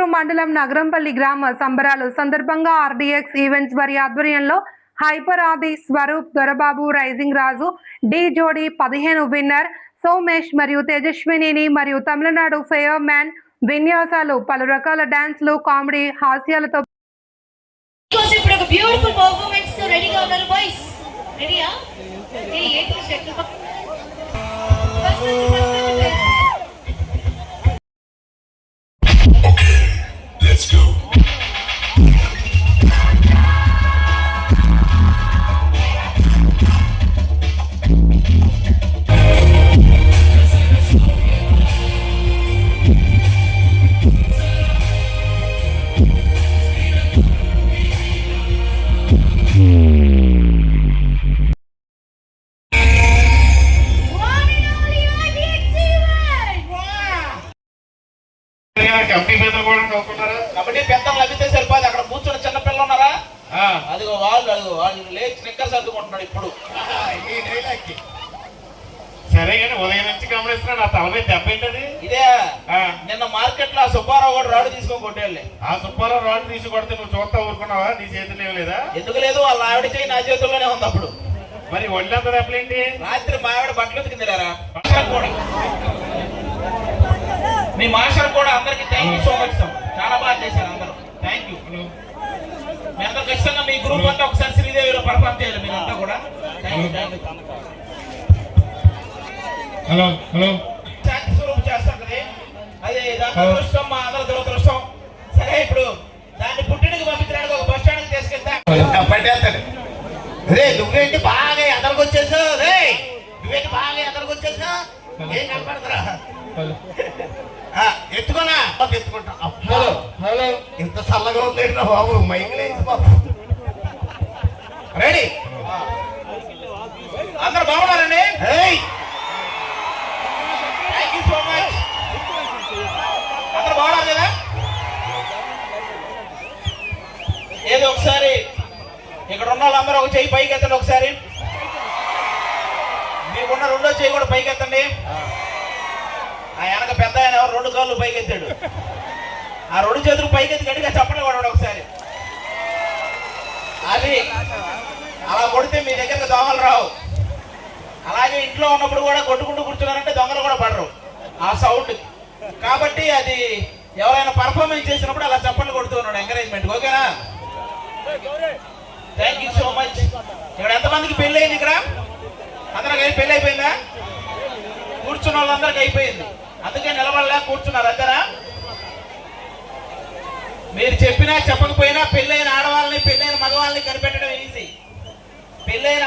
పొంగనూరు మండలం నగరంపల్లి గ్రామ సంబరాలు సందర్భంగా ఆర్డీఎక్స్ ఈవెంట్స్ వారి ఆధ్వర్యంలో హైపర్ ఆది స్వరూప్ దొరబాబు రైజింగ్ రాజు డి జోడి 15 విన్నర్ సోమేష్ మరియు తేజస్విని మరియు తమిళనాడు ఫెయర్ మ్యాన్ విన్యాసాలు పలు రకాల డాన్స్లు కామెడీ హాస్యాలతో Let's go. కబడ్డీ పెద్దలు కూడా నవ్వుకున్నారా? కబడ్డీ పెద్దలు లభితే సరిపోదు. అక్కడ కూర్చొని చిన్న పిల్లలు ఉన్నారా? అదిగో వాళ్ళు లేచి స్నిక్కర్స్ అద్దుకుంటున్నాడు ఇప్పుడు. సరే కానీ ఉదయం నుంచి గమనిస్తున్నా నా తల మీద దెబ్బ ఏంటది? ఇదే నిన్న మార్కెట్ లో ఆ సుబ్బారావు కూడా రాడు తీసుకొని కొట్టేళ్ళే. ఆ సుబ్బారావు రాడు తీసి కొడితే నువ్వు చూస్తా ఊరుకున్నావా? నీ చేతులు ఏం లేదా? ఎందుకు లేదు, వాళ్ళ ఆవిడ చేయి నా చేతుల్లోనే ఉంది. అప్పుడు మరి ఒళ్ళంతా దెబ్బలేంటి? రాత్రి మా ఆవిడ బట్టలు ఉతికిందిరా. కూడా మీ మాస్టర్ కూడా అందరికి థ్యాంక్ యూ సో మచ్. చాలా బాగా చేశారు అందరూ. Thank you. మీ అందరూ ఖచ్చితంగా మీ గ్రూప్ అంతా ఒకసారి శ్రీదేవిలో పర్ఫార్మ్ చేయాలి మీరంతా కూడా. హలో హలో శాంతి స్వరూప్ చేస్తాం కదా, అది దాని అదృష్టం మా అందరూ దురదృష్టం. సరే ఇప్పుడు దాన్ని పుట్టినకి పంపించడానికి ఒక బస్ స్టాండ్కి తీసుకెళ్తా పట్టేస్తాడు. రే నువ్వేంటి బాగా ఎదరికి వచ్చేసావు? రే నువ్వేంటి బాగా ఎదరికి వచ్చేసావు? ఏం కనపడదురా? ఎత్తుకోనా? ఎత్తుకుంటా. హలో హలో ఇంత చల్లగా ఉంది బాబు, మైక్ లేదు బాబు. రెడీ? అందరు బాగున్నారండి? Thank you so much. అందరు బాగున్నారు కదా? ఏదో ఒకసారి ఇక్కడ ఉన్న వాళ్ళందరూ ఒక చెయ్యి పైకి ఎత్తండి. ఒకసారి మీకున్న రెండో చెయ్యి కూడా పైకి ఎత్తండి. ఆ వెనక పెద్ద ఆయన ఎవరు 2 కాళ్ళు పైకి ఎత్తాడు. ఆ 2 చేతులు పైకి ఎత్తి గట్టిగా చప్పట్లు కొడవాడు ఒకసారి. అది అలా కొడితే మీ దగ్గరకు దొంగలు రావు. అలాగే ఇంట్లో ఉన్నప్పుడు కూడా కొట్టుకుంటూ కూర్చున్నారంటే దొంగలు కూడా పడరు ఆ సౌండ్. కాబట్టి అది ఎవరైనా పర్ఫార్మెన్స్ చేసినప్పుడు అలా చప్పట్లు కొడుతూ ఉన్నాడు ఎంకరేజ్మెంట్. ఓకేనా? Thank you so much. ఇక్కడ ఎంతమందికి పెళ్ళి అయింది? ఇక్కడ అందరికి పెళ్ళి అయిపోయిందా? కూర్చున్న వాళ్ళందరికీ అయిపోయింది. అందుకే నిలబడలే, కూర్చున్నారు. అంతేనా? మీరు చెప్పినా చెప్పకపోయినా పెళ్ళైన ఆడవాళ్ళని పెళ్ళైన మగవాళ్ళని కనిపెట్టడం ఈజీ. పెళ్ళైన